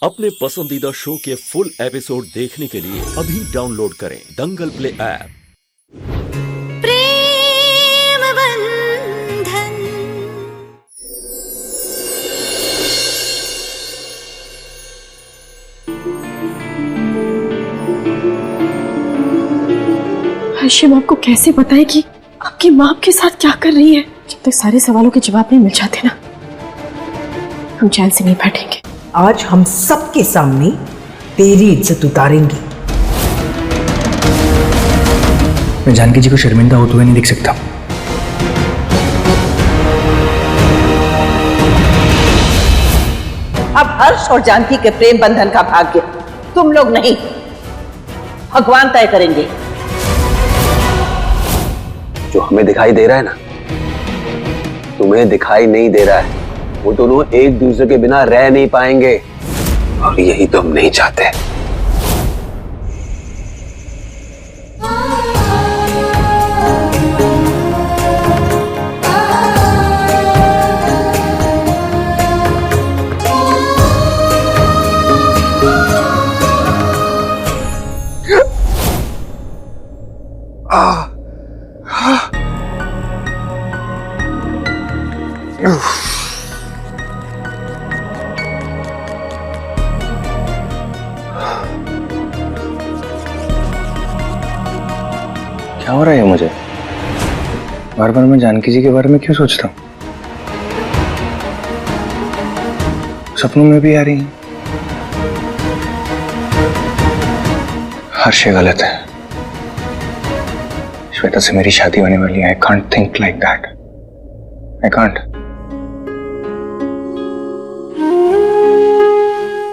अपने पसंदीदा शो के फुल एपिसोड देखने के लिए अभी डाउनलोड करें दंगल प्ले ऐप। प्रेम बंधन। हाशिम आपको कैसे बताए कि आपकी माँ आपके साथ क्या कर रही है? जब तक सारे सवालों के जवाब नहीं मिल जाते ना, हम चैन से नहीं बैठेंगे। आज हम सबके सामने तेरी इज्जत उतारेंगे। मैं जानकी जी को शर्मिंदा होते हुए नहीं देख सकता। अब हर्ष और जानकी के प्रेम बंधन का भाग्य तुम लोग नहीं, भगवान तय करेंगे। जो हमें दिखाई दे रहा है ना, तुम्हें दिखाई नहीं दे रहा है। वो दोनों एक दूसरे के बिना रह नहीं पाएंगे और यही तो हम नहीं चाहते। क्या हो रहा है मुझे? बार बार मैं जानकी जी के बारे में क्यों सोचता हूँ? सपनों में भी आ रही हैं। हर्ष गलत है। श्वेता से मेरी शादी होने वाली है। I can't think like that. I can't.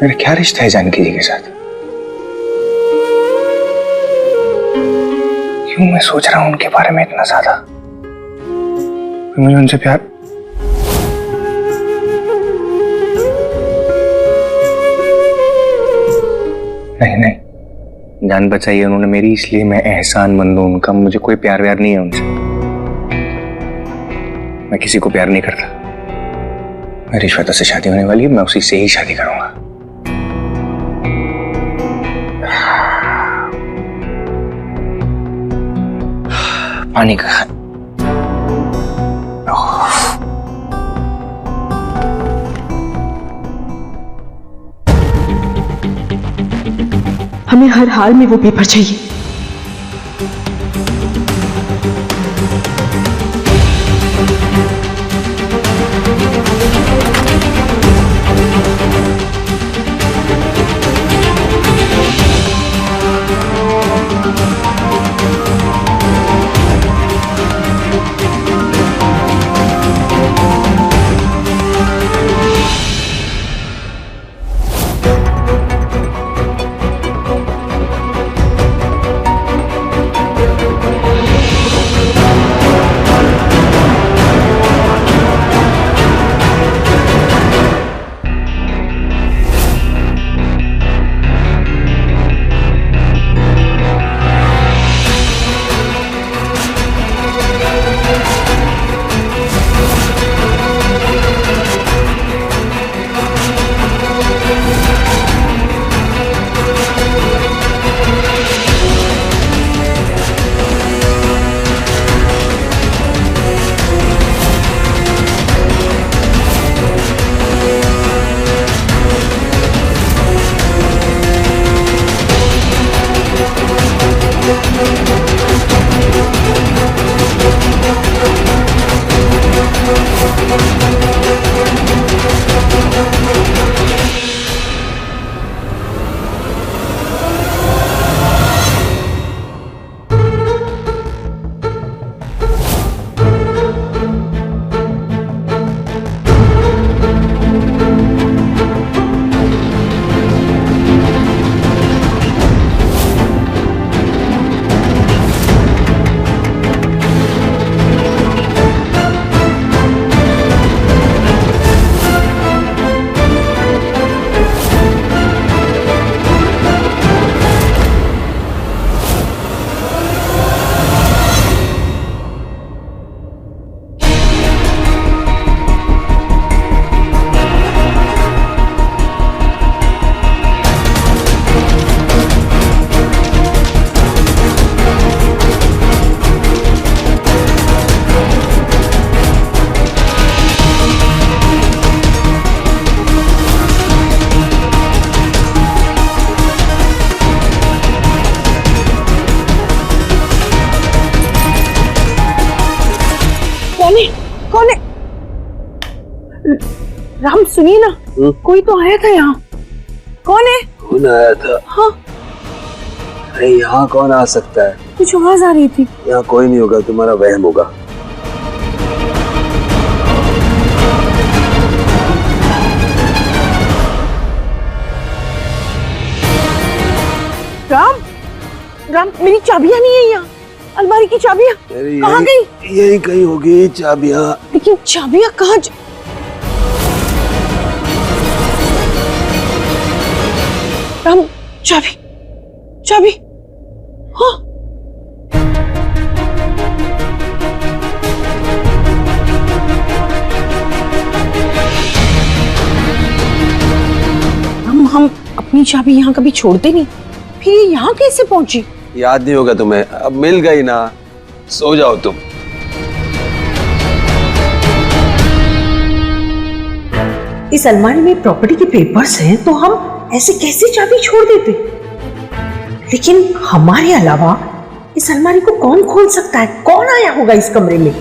मेरा क्या रिश्ता है जानकी जी के साथ? क्यों मैं सोच रहा हूं उनके बारे में इतना ज्यादा? मुझे उनसे प्यार नहीं, जान बचाई है उन्होंने मेरी, इसलिए मैं एहसानमंद हूं उनका। मुझे कोई प्यार व्यार नहीं है उनसे। मैं किसी को प्यार नहीं करता। मेरी श्वेता से शादी होने वाली है, मैं उसी से ही शादी करूंगा। पानी का हमें हर हाल में वो पेपर चाहिए। राम सुनिए ना, कोई तो आया था यहाँ। कौन है? कौन आया था? हाँ, अरे यहाँ कौन आ सकता है? कुछ आवाज आ रही थी। यहाँ कोई नहीं होगा, तुम्हारा वहम होगा। राम, राम मेरी चाबियां नहीं है यहाँ, अलमारी की चाबियां कहाँ गई? यही कहीं होगी चाबियां। लेकिन चाबियां कहाँ? राम, चाबी, चाबी, हाँ। हम अपनी चाबी यहाँ कभी छोड़ते नहीं, फिर ये यहाँ कैसे पहुंची? याद नहीं होगा तुम्हें? अब मिल गई ना, सो जाओ तुम। इस अलमारी में प्रॉपर्टी के पेपर्स हैं, तो हम ऐसे कैसे चाबी छोड़ देते? लेकिन हमारे अलावा इस अलमारी को कौन खोल सकता है? कौन आया होगा इस कमरे में?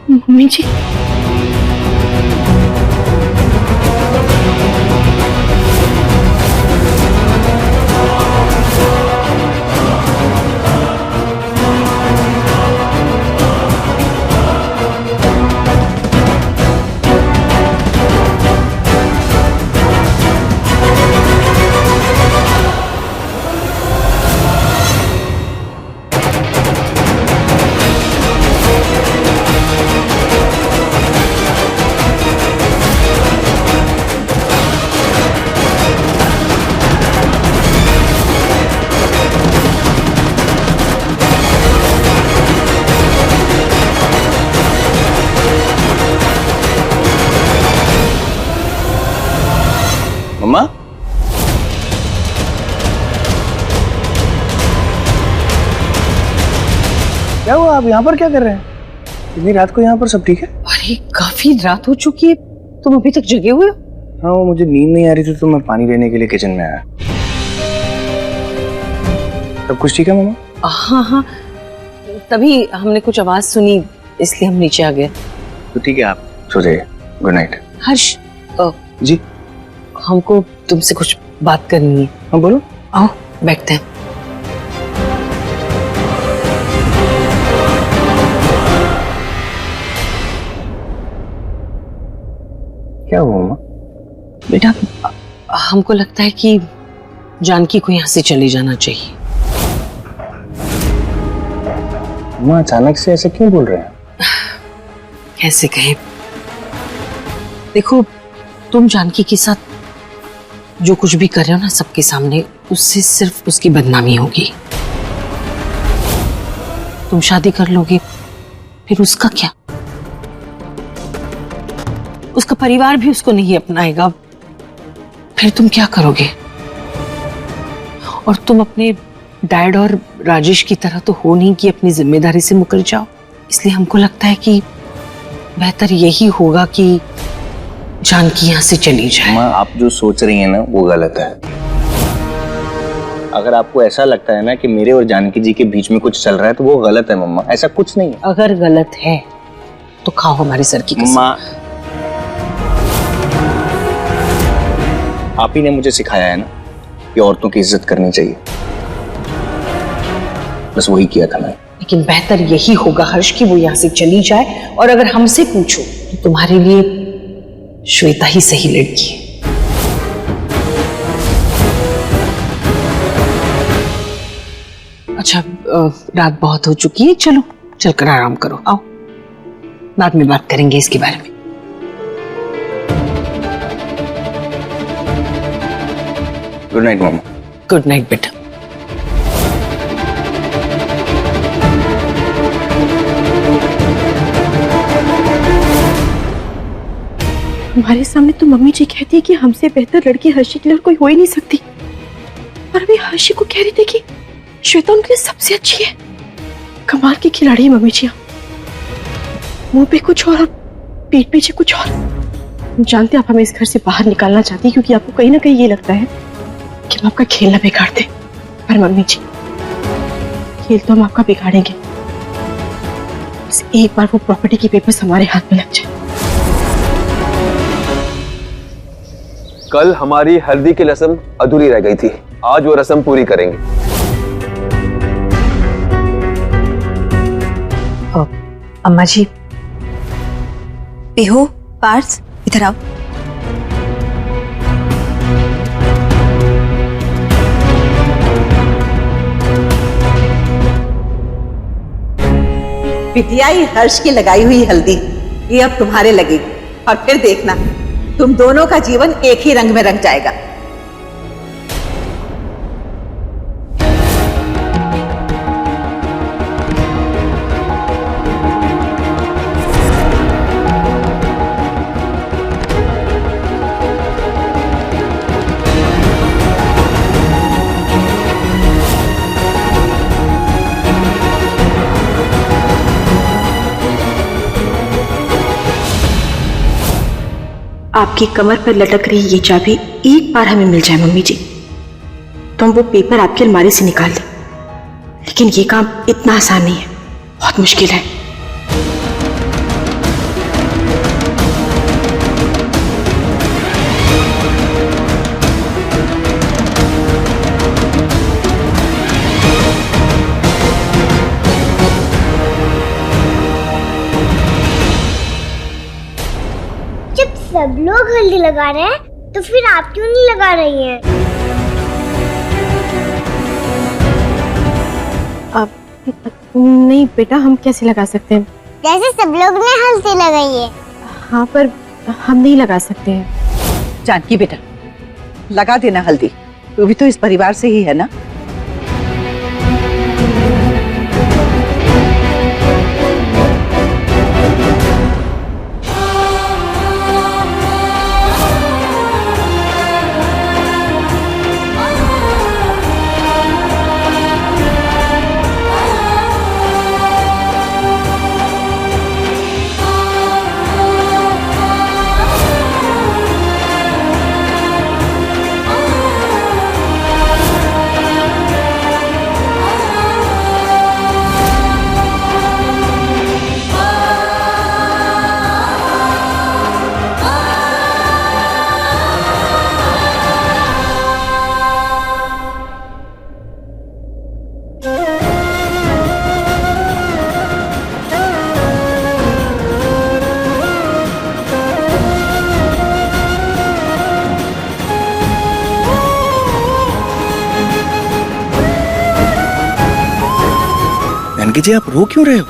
मम्मी जी, मम्मा, क्या हुआ? आप यहाँ पर क्या कर रहे हैं? इतनी रात को यहाँ पर? सब ठीक है? अरे काफी रात हो चुकी है, तुम अभी तक जगे हुए हो? हाँ, वो मुझे नींद नहीं आ रही थी तो मैं पानी लेने के लिए किचन में आया। सब कुछ ठीक है मम्मा? हाँ हाँ, तभी हमने कुछ आवाज सुनी, इसलिए हम नीचे आ गए। तो ठीक है, आप सो जाइए। Good night. हर्ष, जी? हमको तुमसे कुछ बात करनी है। हाँ बोलो। आओ बैठते हैं। क्या हुआ मम्मा? बेटा, हमको लगता है कि जानकी को यहाँ से चले जाना चाहिए। मम्मा, अचानक से ऐसे क्यों बोल रहे हैं? कैसे कहें, देखो तुम जानकी के साथ जो कुछ भी कर रहे हो ना सबके सामने, उससे सिर्फ उसकी बदनामी होगी। तुम शादी कर लोगे, फिर उसका क्या? उसका परिवार भी उसको नहीं अपनाएगा, फिर तुम क्या करोगे? और तुम अपने डैड और राजेश की तरह तो हो नहीं कि अपनी जिम्मेदारी से मुकर जाओ। इसलिए हमको लगता है कि बेहतर यही होगा कि जानकी यहाँ से चली जाए। माँ, आप जो सोच रही हैं ना वो गलत है। अगर आपको ऐसा लगता है ना कि मेरे और जानकी जी के बीच में कुछ चल रहा है तो वो गलत है मम्मा, ऐसा कुछ नहीं है। अगर गलत है तो खाओ हमारे सर की कसम। माँ, आप ही ने मुझे सिखाया है ना कि औरतों की इज्जत करनी चाहिए, बस वही किया था मैं। लेकिन बेहतर यही होगा हर्ष कि वो यहाँ से चली जाए, और अगर हमसे पूछो तो तुम्हारे लिए श्वेता ही सही लड़की है। अच्छा, रात बहुत हो चुकी है, चलो चलकर आराम करो। आओ, बाद में बात करेंगे इसके बारे में। गुड नाइट मम्मा। गुड नाइट बेटा। हमारे सामने तो मम्मी जी कहती है कि हमसे बेहतर लड़की हर्षी के लिए कोई हो ही नहीं सकती, पर अभी हर्षी को कह रही थी कि श्वेता उनके लिए सबसे अच्छी है। कमाल की खिलाड़ी है मम्मी जी। मुंह पे कुछ और पीठ पीछे कुछ और। हम जानते हैं आप हमें इस घर से बाहर निकालना चाहती है क्योंकि आपको कहीं ना कहीं ये लगता है कि हम आपका खेलना बिगाड़ते, पर मम्मी जी खेल तो हम आपका बिगाड़ेंगे, बस एक बार वो प्रॉपर्टी की पेपर्स हमारे हाथ में लग जाए। कल हमारी हल्दी की रस्म अधूरी रह गई थी, आज वो रस्म पूरी करेंगे। अम्मा जी, पिहू, पार्स, इधर आओ। बिटियाई हर्ष की लगाई हुई हल्दी ये अब तुम्हारे लगेगी और फिर देखना तुम दोनों का जीवन एक ही रंग में रंग जाएगा। आपकी कमर पर लटक रही ये चाबी एक बार हमें मिल जाए मम्मी जी, तो हम वो पेपर आपकी अलमारी से निकाल लें, लेकिन ये काम इतना आसान नहीं है, बहुत मुश्किल है। सब लोग हल्दी लगा रहे हैं तो फिर आप क्यों नहीं लगा रही हैं? नहीं बेटा, हम कैसे लगा सकते हैं? जैसे सब लोग ने हल्दी लगाई है। हाँ, पर हम नहीं लगा सकते हैं। जानकी बेटा, लगा देना हल्दी, तू भी तो इस परिवार से ही है ना। जानकी जी, आप रो क्यों रहे हो?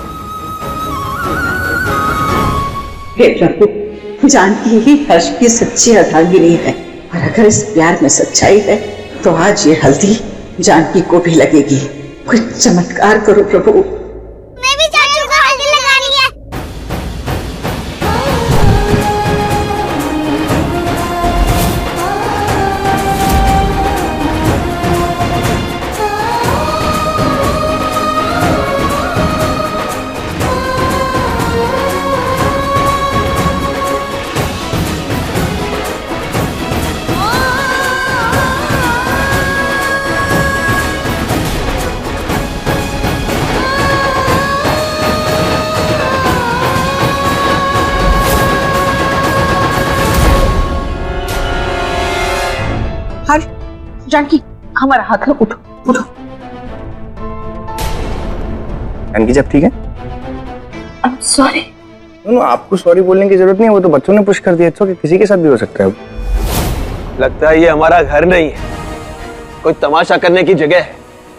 हे प्रभु, जानकी ही हर्ष की सच्ची अर्धांगिनी है, और अगर इस प्यार में सच्चाई है तो आज ये हल्दी जानकी को भी लगेगी। कुछ चमत्कार करो प्रभु। मैं भी चाचू को हल्दी लगानी है। जानकी, हमारा हाथ लो, उठो उठो। जानकी जी, आप ठीक है? सॉरी। आपको सॉरी बोलने की जरूरत नहीं है, वो तो बच्चों ने पुश कर दिया। कि किसी के साथ भी हो सकता है। लगता है ये हमारा घर नहीं है, कोई तमाशा करने की जगह है।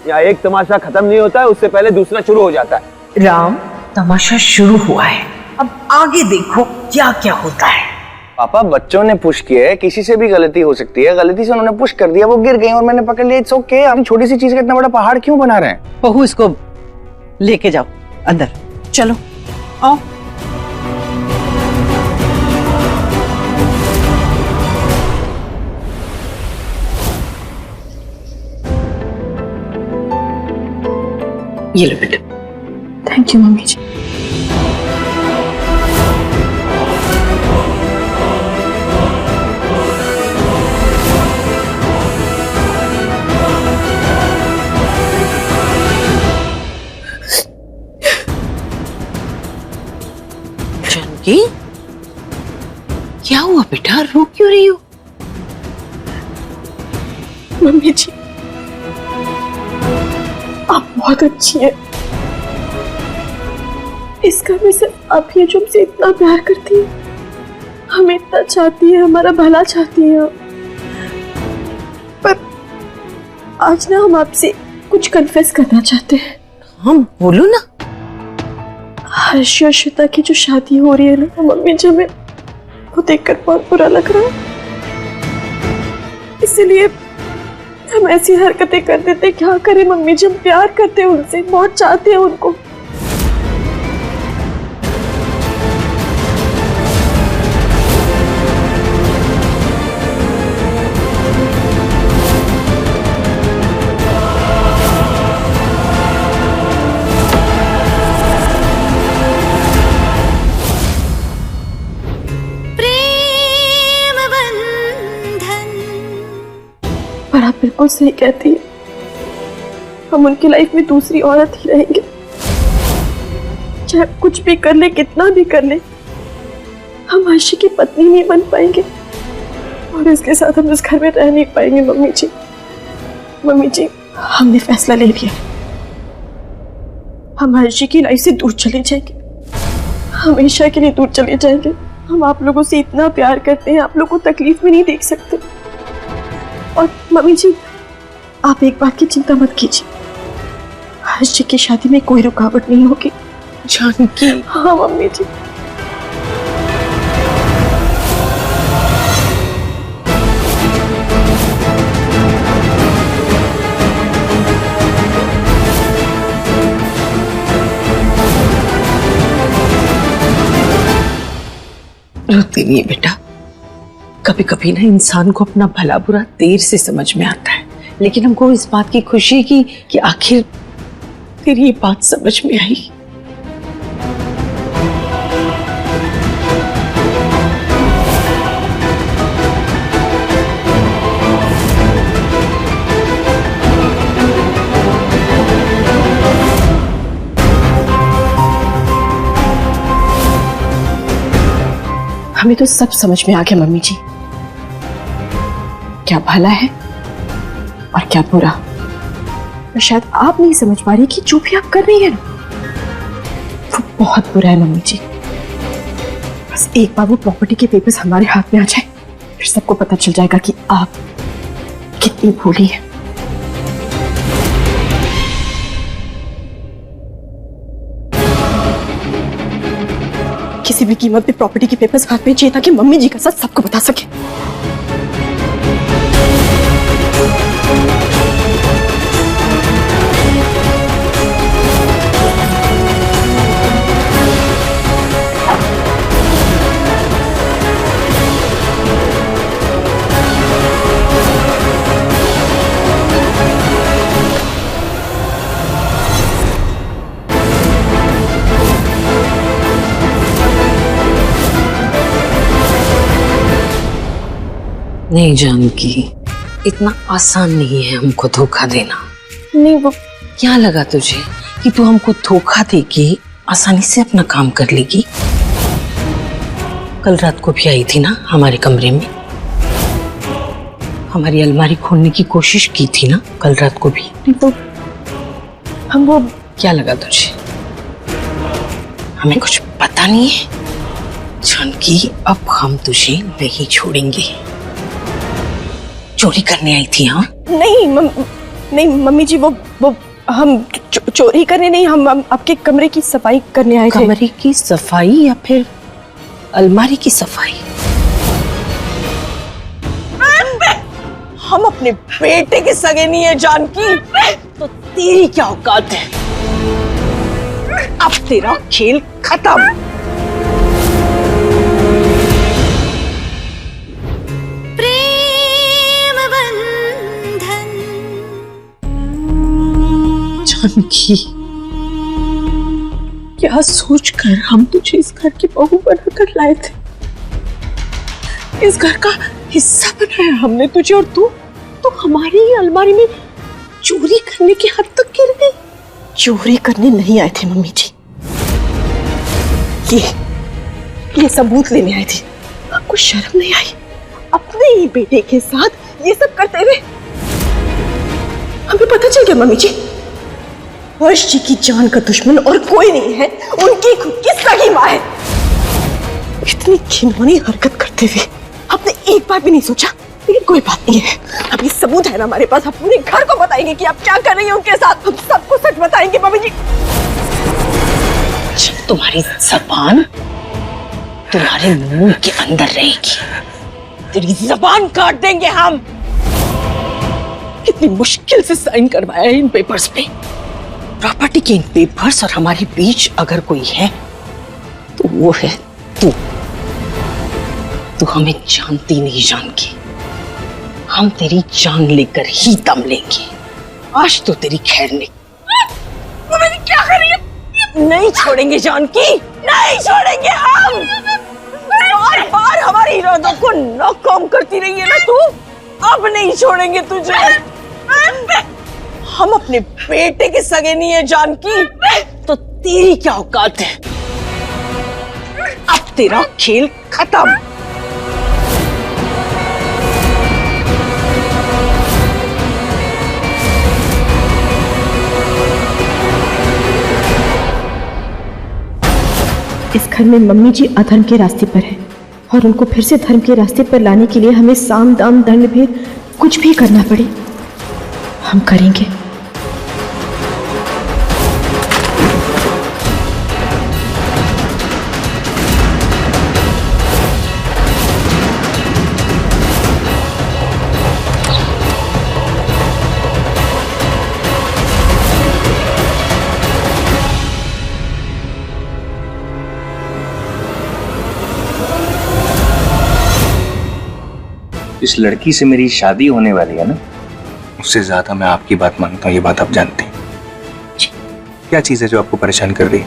यहाँ एक तमाशा खत्म नहीं होता है, उससे पहले दूसरा शुरू हो जाता है। राम, तमाशा शुरू हुआ है, अब आगे देखो क्या क्या होता है। पापा, बच्चों ने पुश किया है, किसी से भी गलती हो सकती है। गलती से उन्होंने पुश कर दिया, वो गिर गई और मैंने पकड़ लिया। It's okay. हम छोटी सी चीज का इतना बड़ा पहाड़ क्यों बना रहे हैं? बहू, इसको लेके जाओ अंदर। चलो आओ। ये लो बेटा। थैंक यू मम्मी जी। जानकी, क्या हुआ बेटा, रो क्यों रही हो? मम्मी जी, आप बहुत अच्छी हैं। इस घर में सिर्फ आप ही हैं जो हमसे इतना प्यार करती है, हमें इतना चाहती है, हमारा भला चाहती है। पर आज ना हम आपसे कुछ कन्फेस करना चाहते हैं। हम बोलो ना। हर्ष और श्वेता की जो शादी हो रही है ना मम्मी जी, हमें वो देखकर बहुत बुरा लग रहा है। इसलिए हम ऐसी हरकतें कर देते, क्या करें मम्मी जी, हम प्यार करते हैं उनसे, बहुत चाहते हैं उनको। पर आप बिल्कुल सही कहती है, हम उनकी लाइफ में दूसरी औरत ही रहेंगे। चाहे कुछ भी कर ले, कितना भी कर ले, हम हर्षी की पत्नी नहीं बन पाएंगे और इसके साथ हम इस घर में रह नहीं पाएंगे। मम्मी जी, मम्मी जी, हमने फैसला ले लिया, हम हर्षी की लाइफ से दूर चले जाएंगे, हमेशा के लिए दूर चले जाएंगे। हम आप लोगों से इतना प्यार करते हैं, आप लोगों को तकलीफ में नहीं देख सकते। और मम्मी जी, आप एक बात की चिंता मत कीजिए, हर्षी की शादी में कोई रुकावट नहीं होगी। जानकी। हाँ मम्मी जी। रोती नहीं है बेटा। कभी कभी ना इंसान को अपना भला बुरा देर से समझ में आता है, लेकिन हमको इस बात की खुशी की कि आखिर तेरी ये बात समझ में आई। हमें तो सब समझ में आ गया मम्मी जी, क्या भला है और क्या बुरा। और शायद आप नहीं समझ पा रही कि जो भी आप कर रही हैं वो बहुत बुरा है मम्मी जी। बस एक बार वो प्रॉपर्टी के पेपर्स हमारे हाथ में आ जाए, फिर सबको पता चल जाएगा कि आप कितनी भोली हैं। किसी भी कीमत पे प्रॉपर्टी के पेपर्स हाथ में चाहिए ताकि मम्मी जी का सच सबको बता सके। नहीं जानकी, इतना आसान नहीं है हमको धोखा देना। नहीं, वो क्या लगा तुझे कि तू हमको धोखा देके आसानी से अपना काम कर लेगी? कल रात को भी आई थी ना हमारे कमरे में, हमारी अलमारी खोलने की कोशिश की थी ना कल रात को भी। वो हम वो क्या लगा तुझे हमें कुछ पता नहीं है? जानकी, अब हम तुझे नहीं छोड़ेंगे। चोरी करने आई थी? हाँ नहीं नहीं मम्मी जी, वो हम चोरी करने नहीं, हम आपके कमरे की सफाई करने आए थे। कमरे की सफाई या फिर अलमारी की सफाई? हम अपने बेटे के सगे नहीं है जानकी, तो तेरी क्या औकात है? अब तेरा खेल खत्म। जानकी, क्या सोचकर हम तुझे इस घर की बहू बनाकर लाए थे? इस घर का हिस्सा बनाया हमने तुझे, और तू हमारी ही अलमारी में चोरी करने की हद तक गिर गई। चोरी करने नहीं आए थे मम्मी जी, ये सबूत लेने आए थे। आपको शर्म नहीं आई अपने ही बेटे के साथ ये सब करते हुए? हमें पता चल गया मम्मी जी, हर्ष जी की जान का दुश्मन और कोई नहीं है, उनकी खुद की सगी माँ है। इतनी घिनौनी हरकत करते हुए आपने एक बार भी नहीं सोचा? लेकिन कोई बात नहीं है, अभी सबूत है ना हमारे पास। हम पूरे घर को बताएंगे कि आप क्या कर रही हैं उनके साथ। हम सबको सच बताएंगे मम्मी जी। जब तुम्हारी जबान तुम्हारे मुंह के अंदर रहेगी, तेरी जबान काट देंगे हम। कितनी मुश्किल से साइन करवाया है इन पेपर्स पे। प्रॉपर्टी के इन पेपर्स और हमारे बीच अगर कोई है तो वो है तू। तू हमें जानती नहीं जानकी, हम तेरी जान लेकर ही दम लेंगे। आज तो तेरी खैर नहीं। क्या कर रही है? नहीं छोड़ेंगे जानकी, नहीं छोड़ेंगे हम। बार बार हमारी इरादों को नाकाम करती रही है ना तू, अब नहीं छोड़ेंगे तुझे। हम अपने बेटे के सगे नहीं है जानकी, तो तेरी क्या औकात है? अब तेरा खेल खत्म। इस घर में मम्मी जी अधर्म के रास्ते पर है, और उनको फिर से धर्म के रास्ते पर लाने के लिए हमें साम दाम दंड भेद कुछ भी करना पड़े, हम करेंगे। इस लड़की से मेरी शादी होने वाली है ना, उससे ज्यादा मैं आपकी बात मानता हूँ, ये बात आप जानते हैं। क्या चीज है जो आपको परेशान कर रही है?